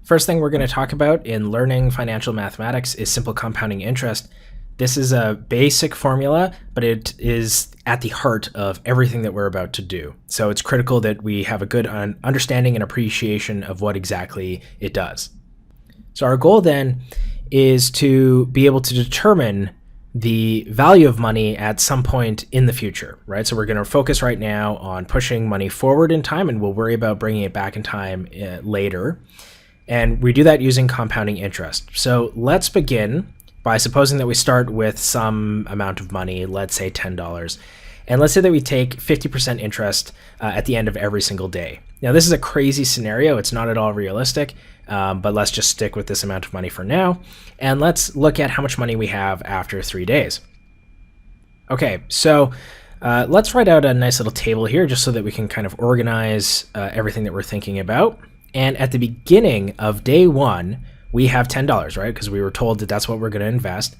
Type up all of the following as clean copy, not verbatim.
First thing we're going to talk about in learning financial mathematics is simple compounding interest. This is a basic formula, but it is at the heart of everything that we're about to do. So it's critical that we have a good understanding and appreciation of what exactly it does. So our goal then is to be able to determine the value of money at some point in the future, right? So we're going to focus right now on pushing money forward in time, and we'll worry about bringing it back in time later. And we do that using compounding interest. So let's begin by supposing that we start with some amount of money, let's say $10. And let's say that we take 50% interest at the end of every single day. Now, this is a crazy scenario. It's not at all realistic, but let's just stick with this amount of money for now. And let's look at how much money we have after 3 days. Okay, so let's write out a nice little table here just so that we can kind of organize everything that we're thinking about. And at the beginning of day one, we have $10, right? Because we were told that that's what we're going to invest.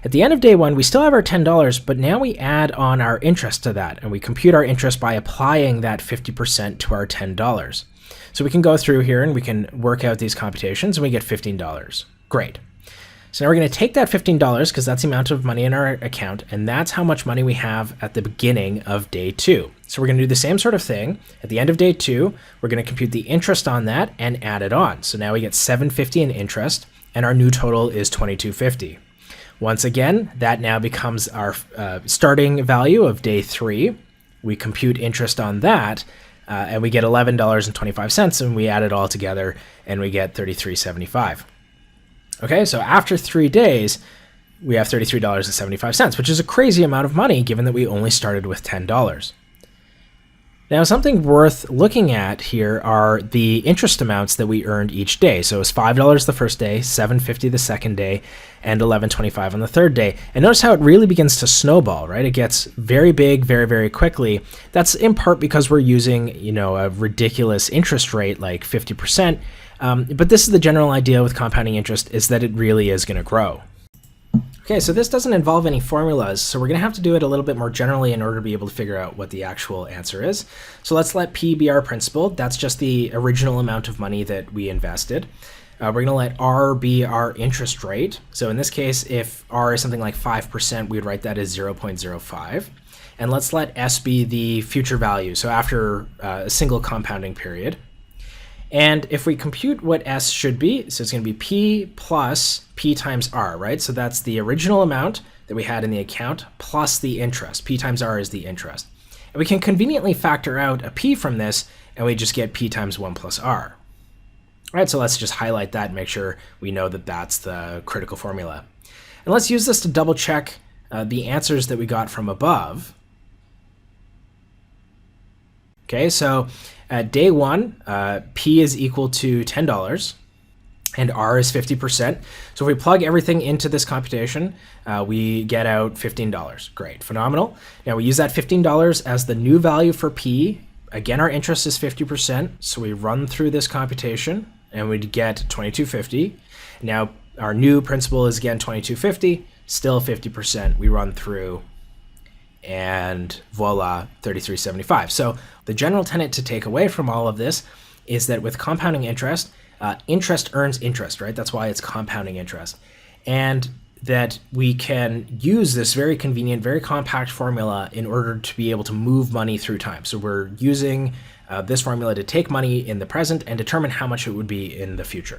At the end of day one, we still have our $10, but now we add on our interest to that, and we compute our interest by applying that 50% to our $10. So we can go through here and we can work out these computations, and we get $15. Great. So now we're going to take that $15 because that's the amount of money in our account, and that's how much money we have at the beginning of day two. So we're going to do the same sort of thing. At the end of day two, we're going to compute the interest on that and add it on. So now we get $750 in interest, and our new total is $22.50. Once again, that now becomes our starting value of day three. We compute interest on that, and we get $11.25, and we add it all together, and we get $33.75. Okay, so after 3 days, we have $33.75, which is a crazy amount of money given that we only started with $10. Now, something worth looking at here are the interest amounts that we earned each day. So it's $5 the first day, $7.50 the second day, and $11.25 on the third day. And notice how it really begins to snowball, right? It gets very big very, very quickly. That's in part because we're using, a ridiculous interest rate like 50%. But this is the general idea with compounding interest, is that it really is going to grow. Okay, so this doesn't involve any formulas, so we're going to have to do it a little bit more generally in order to be able to figure out what the actual answer is. So let's let P be our principal. That's just the original amount of money that we invested. We're going to let R be our interest rate. So in this case, if R is something like 5%, we would write that as 0.05. And let's let S be the future value, so after a single compounding period. And if we compute what S should be, so it's going to be P plus P times R, right? So that's the original amount that we had in the account plus the interest. P times R is the interest. And we can conveniently factor out a P from this, and we just get P times 1 plus R. All right, so let's just highlight that and make sure we know that that's the critical formula. And let's use this to double check the answers that we got from above. Okay, so at day one, P is equal to $10 and R is 50%. So if we plug everything into this computation, we get out $15. Great, phenomenal. Now we use that $15 as the new value for P. Again, our interest is 50%. So we run through this computation and we'd get $22.50. Now our new principal is again $22.50, still 50%. We run through and voila, $33.75. So the general tenet to take away from all of this is that with compounding interest, interest earns interest, right? That's why it's compounding interest. And that we can use this very convenient, very compact formula in order to be able to move money through time. So we're using this formula to take money in the present and determine how much it would be in the future.